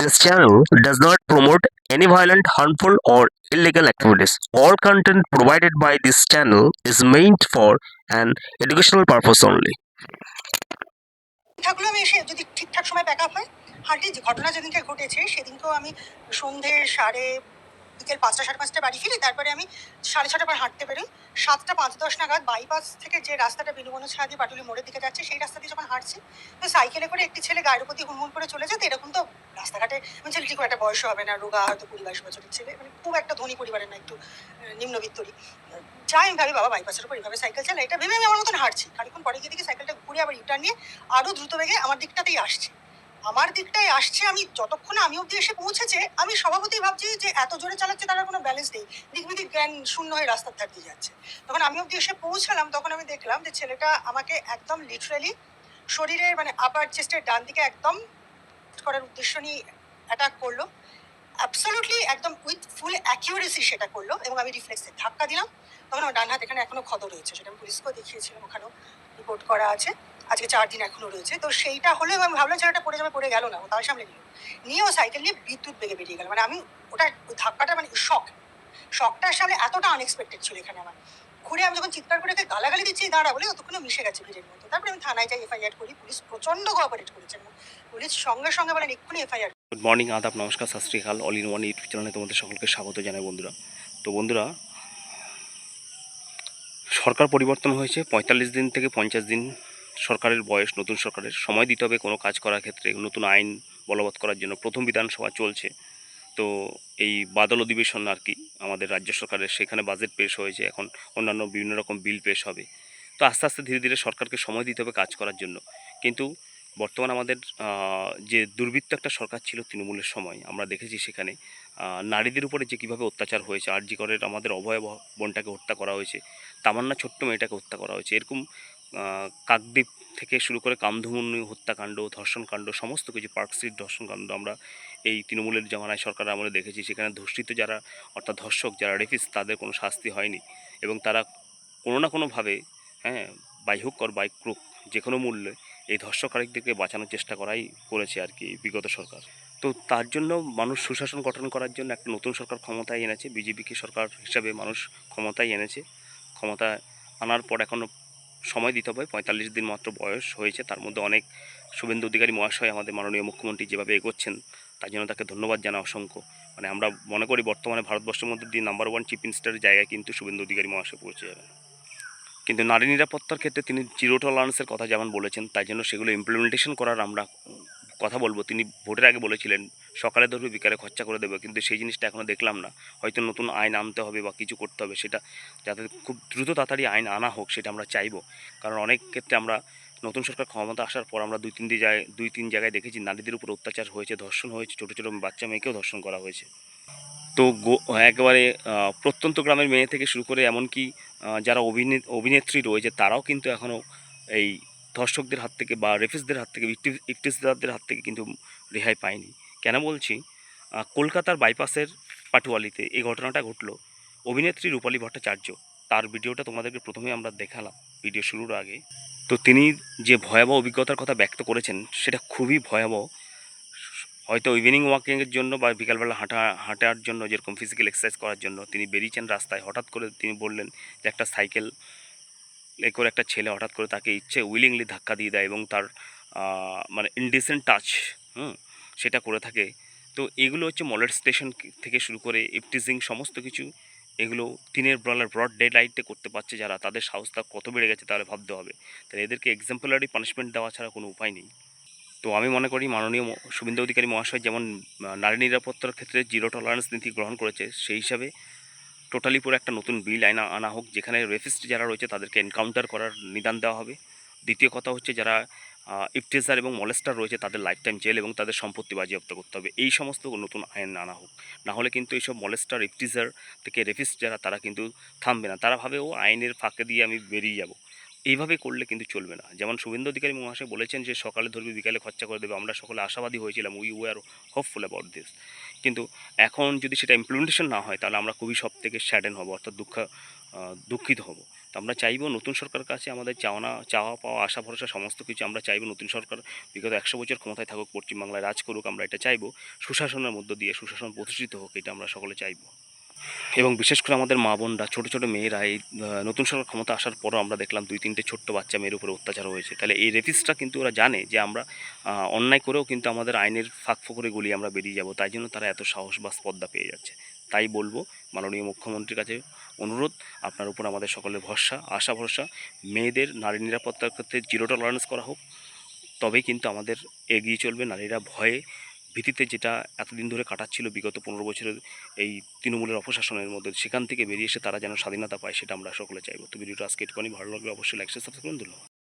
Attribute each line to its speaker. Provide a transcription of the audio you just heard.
Speaker 1: This channel does not promote any violent, harmful, or illegal activities. All content provided by this channel is meant for an educational purpose only.
Speaker 2: থাকলেও আমি এসে যদি ঠিকঠাক সময় pack up হয় হাঁটি। যে ঘটনা যেদিনকে ঘটেছে সেদিনকেও আমি সন্ধে বিকেল 5টা 5:30 বাড়ি ফিরি। তারপরে আমি 6:30 পর হাঁটতে বেরোই। 7টা 5:10 নাগাদ বাইপাস থেকে যে রাস্তাটা বেলুবন ছাড়া দিয়ে পাটুলি মোড়ের দিকে যাচ্ছে সেই রাস্তা দিয়ে যখন হাঁটছি, তো সাইকেলে করে একটি ছেলে গায়ের প্রতি হুড়মুড় করে চলে যেত। এরকম তো রাস্তাঘাটে ছেলেটি খুব একটা বয়স হবে না, রোগা, হয়তো 20-22 বছরের ছেলে, মানে খুব একটা ধনী পরিবারের না, একটু নিম্নবিত্তরই। যাই আমি ভাবি, বাবা বাইপাসের উপর এইভাবে সাইকেল চালা, এটা ভেবে আমি আমার মতন হাঁটছি। খানিক্ষণ পরে গিয়ে দেখি সাইকেলটা ঘুরে আবার রিটার্ন নিয়ে আরও দ্রুত বেগে আমার দিকটাতেই আসছে। আমি যতক্ষণ আমি অব্দি এসে পৌঁছেছে, আমি স্বভাবতই ভাবছি যে এত জোরে চালাচ্ছে, তার কোনো ব্যালেন্স নেই, দিক বিদিক জ্ঞান শূন্য হয়ে রাস্তার ধার দিয়ে যাচ্ছে। তখন আমি অব্দি এসে পৌঁছালাম, তখন আমি দেখলাম যে ছেলেটা আমাকে একদম লিটারালি শরীরের মানে আপার চেস্টের ডান দিকে একদম করার উদ্দেশ্য নিয়ে অ্যাটাক করলো। অ্যাবসলিউটলি একদম উইথ ফুল অ্যাকিউরেসি সেটা করলো, এবং আমি রিফ্লেক্সে ধাক্কা দিলাম। তখন আমার ডান হাত এখানে এখনো ক্ষত রয়েছে, সেটা আমি পুলিশকেও দেখিয়েছিলাম, ওখানেও রিপোর্ট করা আছে। আজকে 4 দিন এখনো রয়েছে। তো সেইটা হলে আমি ভাবলাম ছেলেটা পড়ে যাবে, পড়ে গেল না, ও তার সামনে নিয়ে ও সাইকেল নিয়ে বিদ্যুৎ বেগে বেরিয়ে গেল। মানে আমি ওটা ওই ধাক্কাটা মানে শকটার সামনে এতটা আনএক্সপেক্টেড ছিল এখানে আমার। ঘুরে আমি যখন চিৎকার করে গালাগালি দিচ্ছি দাঁড়া বলে, ততক্ষণে মিশে গেছে ভিড়ের মধ্যে। তারপরে আমি থানায় যাই, এফআইআর করি। পুলিশ প্রচণ্ড কোঅপারেট করেছে, পুলিশ সঙ্গে সঙ্গে বলেন এক্ষুনি এফআইআর।
Speaker 3: গুড মর্নিং, আদাব, নমস্কার, সত শ্রী আকাল। অল ইন ওয়ান ইউটিউব চ্যানেলে তোমাদের সকলকে স্বাগত জানাই বন্ধুরা। তো বন্ধুরা, সরকার পরিবর্তন হয়েছে। 45 দিন থেকে 50 দিন সরকারের বয়স, নতুন সরকারের সময় দিতে হবে কোনো কাজ করার ক্ষেত্রে, নতুন আইন বলবৎ করার জন্য। প্রথম বিধানসভা চলছে, তো এই বাদল অধিবেশন আর কি আমাদের রাজ্য সরকারের, সেখানে বাজেট পেশ হয়েছে, এখন অন্যান্য বিভিন্ন রকম বিল পেশ হবে। তো আস্তে আস্তে ধীরে ধীরে সরকারকে সময় দিতে হবে কাজ করার জন্য। কিন্তু বর্তমান আমাদের যে দুর্বৃত্ত একটা সরকার ছিল তৃণমূলের সময়, আমরা দেখেছি সেখানে নারীদের উপরে যে কীভাবে অত্যাচার হয়েছে। আরজি করের আমাদের অভয় বোনটাকে হত্যা করা হয়েছে, তামান্না ছোট্ট মেয়েটাকে হত্যা করা হয়েছে। এরকম কাকদ্বীপ থেকে শুরু করে কামধুমনি হত্যাকাণ্ড, ধর্ষণকাণ্ড, সমস্ত কিছু, পার্কস্ট্রিট ধর্ষণকাণ্ড আমরা এই তৃণমূলের জামানায় সরকার আমলে দেখেছি। সেখানে ধর্ষিত যারা, অর্থাৎ ধর্ষক যারা, রেপিস্ট, তাদের কোনো শাস্তি হয়নি, এবং তারা কোনো না কোনোভাবে, হ্যাঁ, by hook or by crook, যে কোনো মূল্যে এই ধর্ষকারীদেরকে বাঁচানোর চেষ্টা করেছে আর কি বিগত সরকার। তো তার জন্য মানুষ সুশাসন গঠন করার জন্য একটা নতুন সরকার ক্ষমতায় এনেছে। বিজেপিকে সরকার হিসাবে মানুষ ক্ষমতায় এনেছে। ক্ষমতা আনার পর এখনও সময় দিতে হবে। 45 দিন মাত্র বয়স হয়েছে। তার মধ্যে অনেক, শুভেন্দু অধিকারী মহাশয় আমাদের মাননীয় মুখ্যমন্ত্রী যেভাবে এগোচ্ছেন, তার জন্য তাকে ধন্যবাদ জানা অসংখ্য। মানে আমরা মনে করি বর্তমানে ভারতবর্ষের মধ্যে দিয়ে নাম্বার 1 চিফ মিনিস্টারের জায়গায় কিন্তু শুভেন্দু অধিকারী মহাশয় পৌঁছে যাবেন। কিন্তু নারী নিরাপত্তার ক্ষেত্রে তিনি জিরো টলারেন্সের কথা যেমন বলেছেন, তাই জন্য সেগুলো ইমপ্লিমেন্টেশন করার আমরা কথা বলবো। তিনি ভোটের আগে বলেছিলেন সকালে ধরবে বিকালে খরচা করে দেবে, কিন্তু সেই জিনিসটা এখনও দেখলাম না। হয়তো নতুন আইন আনতে হবে বা কিছু করতে হবে, সেটা যাতে খুব দ্রুত তাড়াতাড়ি আইন আনা হোক, সেটা আমরা চাইবো। কারণ অনেক ক্ষেত্রে আমরা নতুন সরকার ক্ষমতা আসার পর আমরা দুই তিন জায়গায় দেখেছি নারীদের উপর অত্যাচার হয়েছে, ধর্ষণ হয়েছে, ছোটো ছোটো বাচ্চা মেয়েকেও ধর্ষণ করা হয়েছে। তো একেবারে প্রত্যন্ত গ্রামের মেয়ে থেকে শুরু করে এমনকি যারা অভিনেত্রী রয়েছে, তারাও কিন্তু এখনও এই ধর্ষকদের হাত থেকে বা রেপিস্টদের হাত থেকে, ইফটিজিরদের হাত থেকে কিন্তু রেহাই পায়নি। কেন বলছি? কলকাতার বাইপাসের পাটুয়ালিতে এই ঘটনাটা ঘটলো। অভিনেত্রী রূপালী ভট্টাচার্য, তার ভিডিওটা তোমাদেরকে প্রথমে আমরা দেখালাম ভিডিও শুরুর আগে। তো তিনি যে ভয়াবহ অভিজ্ঞতার কথা ব্যক্ত করেছেন, সেটা খুবই ভয়াবহ। হয়তো ইভিনিং ওয়াকিংয়ের জন্য বা বিকালবেলা হাঁটার জন্য, যেরকম ফিজিক্যাল এক্সারসাইজ করার জন্য তিনি বেরিয়েছেন রাস্তায়, হঠাৎ করে তিনি বললেন যে একটা সাইকেল করে একটা ছেলে হঠাৎ করে তাকে উইলিংলি ধাক্কা দিয়ে দেয়, এবং তার মানে ইনডিসেন্ট টাচ, সেটা করে থাকে। তো এগুলো হচ্ছে মলেস্টেশন থেকে শুরু করে ইফটিজিং, সমস্ত কিছু এগুলো দিনের বেলার ব্রড ডে লাইটে করতে পারছে যারা, তাদের সাহসটা কত বেড়ে গেছে তাহলে ভাবতে হবে। তাহলে এদেরকে এক্সাম্পলারি পানিশমেন্ট দেওয়া ছাড়া কোনো উপায় নেই। তো আমি মনে করি মাননীয় শুভেন্দু অধিকারী মহাশয় যেমন নারী নিরাপত্তার ক্ষেত্রে জিরো টলারেন্স নীতি গ্রহণ করেছে, সেই হিসাবে টোটালি পুরো একটা নতুন বিল আনা হোক, যেখানে রেপিস্ট যারা রয়েছে তাদেরকে এনকাউন্টার করার নিদান দেওয়া হবে। দ্বিতীয় কথা হচ্ছে, যারা ইফটিজার এবং মলেস্টার রয়েছে তাদের লাইফ টাইম জেল এবং তাদের সম্পত্তি বাজেয়াপ্ত করতে হবে। এই সমস্ত নতুন আইন আনা হোক। নাহলে কিন্তু এইসব মলেস্টার, ইফটিজার থেকে রেপিস্ট যারা, তারা কিন্তু থামবে না। তারা ভাবে ও আইনের ফাঁকে দিয়ে আমি বেরিয়ে যাব। এইভাবে করলে কিন্তু চলবে না। যেমন শুভেন্দু অধিকারী মহাশয় বলেছেন যে সকালে ধরবে বিকালে খরচা করে দেবে, আমরা সকলে আশাবাদী হয়েছিলাম, we were hopeful about this. কিন্তু এখন যদি সেটা ইমপ্লিমেন্টেশন না হয়, তাহলে আমরা খুবই সব থেকে স্যাডেন হব, অর্থাৎ দুঃখিত হব। তো আমরা চাইবো নতুন সরকারের কাছে আমাদের চাওয়া পাওয়া আশা ভরসা সমস্ত কিছু আমরা চাইবো নতুন সরকার বিগত 100 বছর ক্ষমতায় থাকুক, পশ্চিমবাংলায় রাজ করুক, আমরা এটা চাইবো। সুশাসনের মধ্য দিয়ে সুশাসন প্রতিষ্ঠিত হোক, এটা আমরা সকলে চাইবো। এবং বিশেষ করে আমাদের মা বোনরা, ছোটো ছোটো মেয়েরা এই নতুন সরকার ক্ষমতা আসার পরও আমরা দেখলাম 2-3টে ছোট্ট বাচ্চা মেয়ের উপরে অত্যাচার হয়েছে। তাহলে এই রেপিস্টরা কিন্তু ওরা জানে যে আমরা অন্যায় করেও কিন্তু আমাদের আইনের ফাঁক ফোকরে গলিয়ে আমরা বেরিয়ে যাব, তাই জন্য তারা এত সাহস বা স্পর্ধা পেয়ে যাচ্ছে। তাই বলবো মাননীয় মুখ্যমন্ত্রীর কাছে অনুরোধ, আপনার উপর আমাদের সকলের ভরসা, আশা ভরসা, মেয়েদের নারী নিরাপত্তার ক্ষেত্রে জিরো টলারেন্স করা হোক, তবেই কিন্তু আমাদের এগিয়ে চলবে। নারীরা ভয়ে ভীতিতে যেটা এতদিন ধরে কাটাচ্ছিল বিগত 15 বছরের এই তৃণমূলের অপশাসনের মধ্যে, সেখান থেকে বেরিয়ে এসে তারা যেন স্বাধীনতা পায়, সেটা আমরা সকলে চাইবো। তো ভিডিওটা আজকে একটুখানি ভালো লাগলে অবশ্যই লাইক শেয়ার সাবস্ক্রাইব করুন। ধন্যবাদ।